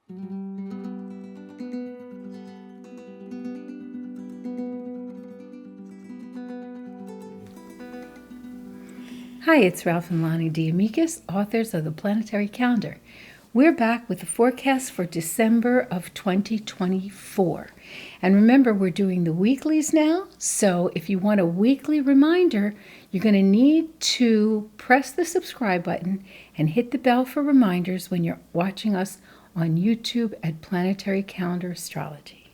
Hi, it's Ralph and Lonnie D'Amicus, authors of the Planetary Calendar. We're back with the forecast for December of 2024. And remember, we're doing the weeklies now, so if you want a weekly reminder, you're going to need to press the subscribe button and hit the bell for reminders when you're watching us on YouTube at Planetary Calendar Astrology.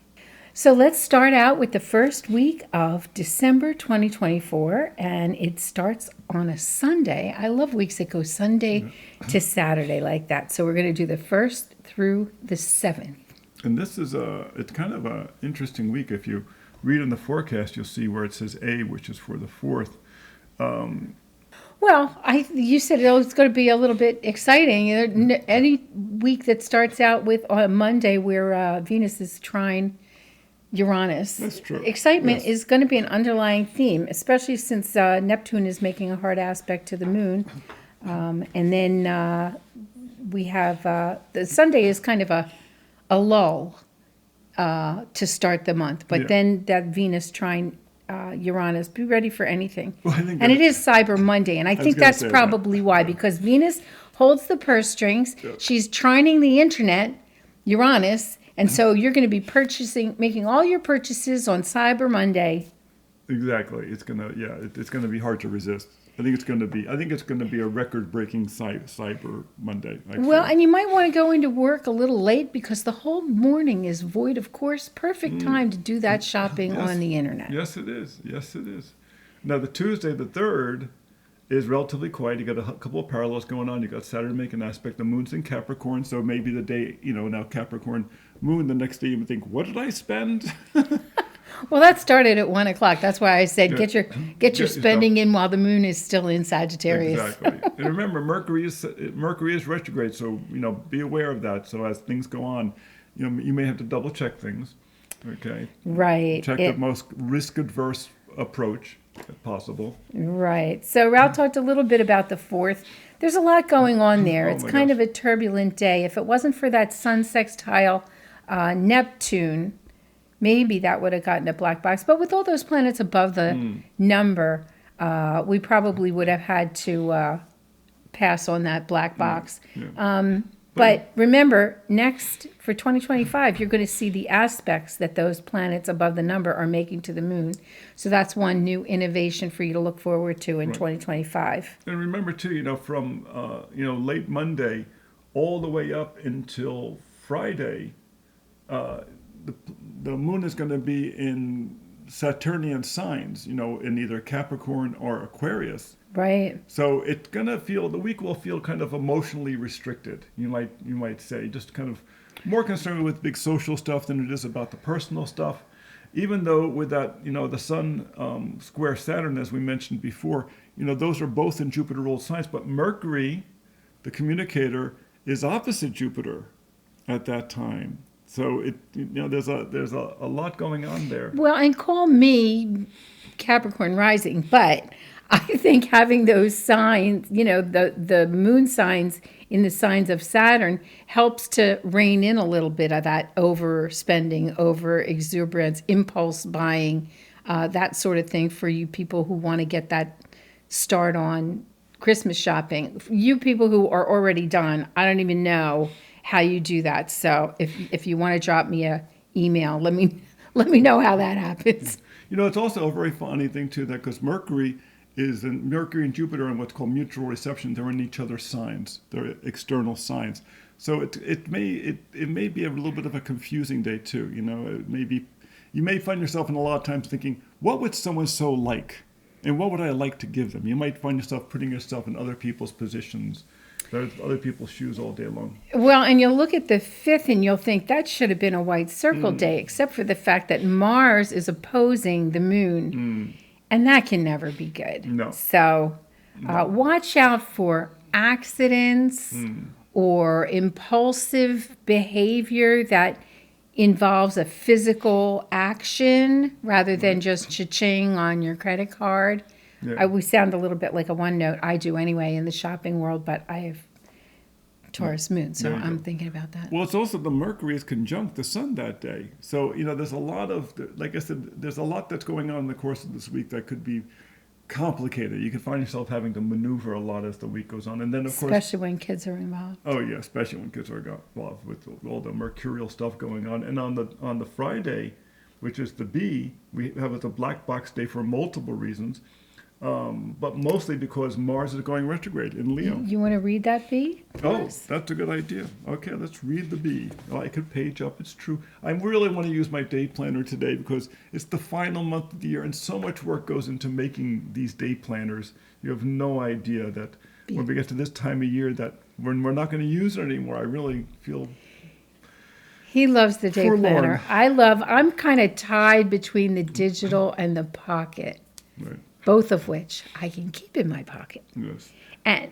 So let's start out with the first week of December 2024, and it starts on a Sunday. I love weeks that go Sunday to Saturday like that. So we're going to do the 1st through the 7th. And this is it's kind of an interesting week. If you read in the forecast, you'll see where it says A, which is for the 4th. Well, you said it's going to be a little bit exciting. Any week that starts out with on a Monday where Venus is trine Uranus. That's true. Excitement is going to be an underlying theme, especially since Neptune is making a hard aspect to the moon. And then we have the Sunday is kind of a lull to start the month. But then that Venus trine Uranus, be ready for anything. Well, and it is Cyber Monday. And I think that's probably why, because Venus holds the purse strings. She's trining the internet, Uranus. And so you're going to be making all your purchases on Cyber Monday. Exactly. It's gonna be hard to resist. I think it's going to be a record-breaking Cyber Monday. Actually. Well, and you might want to go into work a little late because the whole morning is void of course. Perfect time to do that shopping on the internet. Yes, it is. Now, the Tuesday, the 3rd, is relatively quiet. You got a couple of parallels going on. You got Saturn making an aspect. The moon's in Capricorn, so maybe the day, now Capricorn moon, the next day you would think, what did I spend? Well, that started at 1 o'clock. That's why I said get your spending in while the moon is still in Sagittarius. Exactly. And remember, Mercury is retrograde, so be aware of that. So as things go on, you may have to double check things. Okay. Right. Check the most risk-adverse approach if possible. Right. So Ralph talked a little bit about the 4th. There's a lot going on there. It's kind of a turbulent day. If it wasn't for that sun sextile Neptune, maybe that would have gotten a black box. But with all those planets above the number, we probably would have had to pass on that black box. But remember, next for 2025, you're going to see the aspects that those planets above the number are making to the moon. So that's one new innovation for you to look forward to in 2025. And remember, too, from late Monday all the way up until Friday, the moon is going to be in Saturnian signs, in either Capricorn or Aquarius. Right. So it's gonna the week will feel kind of emotionally restricted. You might say, just kind of more concerned with big social stuff than it is about the personal stuff. Even though with that, the Sun square Saturn, as we mentioned before, those are both in Jupiter ruled signs. But Mercury, the communicator, is opposite Jupiter at that time. So there's a lot going on there. Well, and call me Capricorn rising, but I think having those signs, the moon signs in the signs of Saturn helps to rein in a little bit of that overspending, over exuberance, impulse buying, that sort of thing for you people who want to get that start on Christmas shopping. You people who are already done, I don't even know how you do that. So if you want to drop me a email, let me know how that happens. It's also a very funny thing too, that because Mercury and Jupiter are in what's called mutual reception. They're in each other's signs. They're external signs. So it may be a little bit of a confusing day too. You may find yourself in a lot of times thinking, what would someone so like, and what would I like to give them? You might find yourself putting yourself in other people's positions, other people's shoes all day long. Well, and you'll look at the 5th and you'll think that should have been a white circle day, except for the fact that Mars is opposing the moon. And that can never be good. No. So watch out for accidents or impulsive behavior that involves a physical action rather than just cha-ching on your credit card. Yeah. We sound a little bit like a one note. I do anyway in the shopping world, but I have Taurus moon, so There you I'm go. thinking about that. Well, it's also the Mercury is conjunct the Sun that day. So, there's a lot of, like I said, there's a lot that's going on in the course of this week that could be complicated. You can find yourself having to maneuver a lot as the week goes on. And then, of course, Especially when kids are involved. oh yeah, especially when kids are involved with all the mercurial stuff going on. And on the Friday, which is the B, we have it a black box day for multiple reasons, but mostly because Mars is going retrograde in Leo. You want to read that, B? Oh, that's a good idea. Okay, let's read the B. Oh, I could page up. It's true. I really want to use my day planner today because it's the final month of the year and so much work goes into making these day planners. You have no idea that when we get to this time of year that we're not going to use it anymore. I really feel He loves the day forlorn. planner. I'm kind of tied between the digital and the pocket, Right. both of which I can keep in my pocket. Yes. And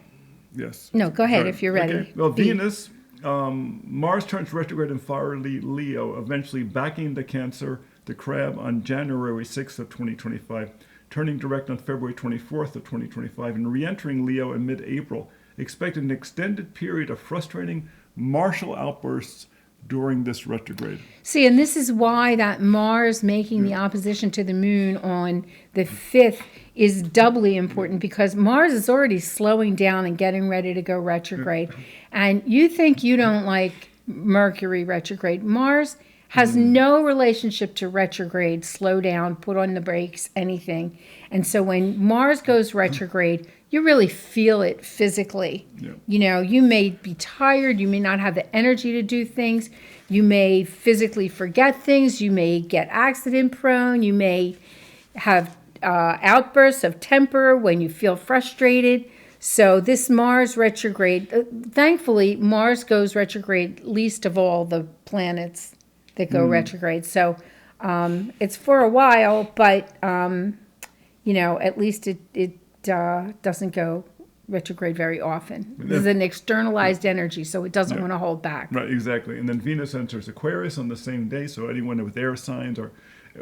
Yes. no, go ahead Right. if you're ready. Okay. Well, B. Venus, Mars turns retrograde in fiery Leo, eventually backing the Cancer, the Crab, on January 6th of 2025, turning direct on February 24th of 2025, and re-entering Leo in mid-April. Expect an extended period of frustrating martial outbursts during this retrograde. See, and this is why that Mars making the opposition to the moon on the 5th is doubly important, because Mars is already slowing down and getting ready to go retrograde. And you think you don't like Mercury retrograde. Mars has no relationship to retrograde, slow down, put on the brakes, anything. And so when Mars goes retrograde, you really feel it physically. Yeah. You may be tired. You may not have the energy to do things. You may physically forget things. You may get accident prone. You may have outbursts of temper when you feel frustrated. So this Mars retrograde, thankfully, Mars goes retrograde least of all the planets that go retrograde. So it's for a while, but, at least it doesn't go retrograde very often. This is an externalized energy, so it doesn't want to hold back. Right, exactly. And then Venus enters Aquarius on the same day, so anyone with air signs or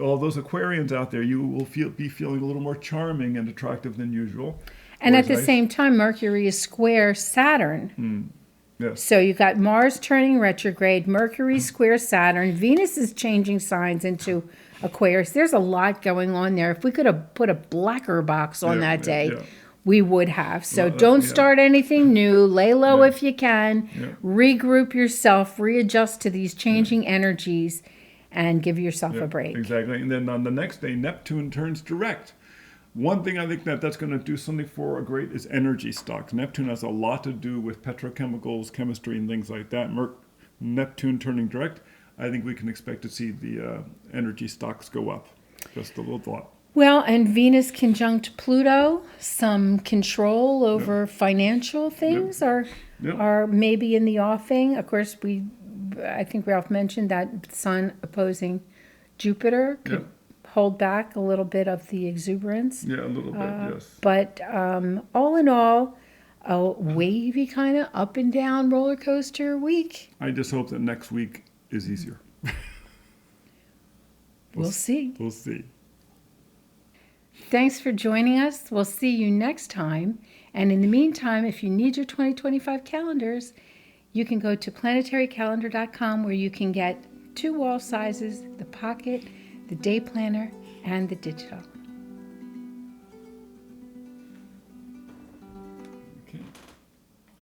all those Aquarians out there, you will be feeling a little more charming and attractive than usual. And at Always the nice. same time, Mercury is square Saturn. Yes. So you've got Mars turning retrograde, Mercury square Saturn, Venus is changing signs into Aquarius. There's a lot going on there. If we could have put a blacker box on that day, we would have. So don't start anything new. Lay low if you can. Regroup yourself. Readjust to these changing energies and give yourself a break. Exactly. And then on the next day, Neptune turns direct. One thing I think that's going to do something for a great is energy stocks. Neptune has a lot to do with petrochemicals, chemistry, and things like that. Neptune turning direct, I think we can expect to see the energy stocks go up. Just a little thought. Well, and Venus conjunct Pluto, some control over financial things are maybe in the offing. Of course, I think Ralph mentioned that Sun opposing Jupiter could hold back a little bit of the exuberance. Yeah, a little bit, yes. But all in all, a wavy kind of up and down roller coaster week. I just hope that next week is easier. We'll see. We'll see. Thanks for joining us. We'll see you next time. And in the meantime, if you need your 2025 calendars, you can go to planetarycalendar.com, where you can get 2 wall sizes, the pocket, the day planner, and the digital.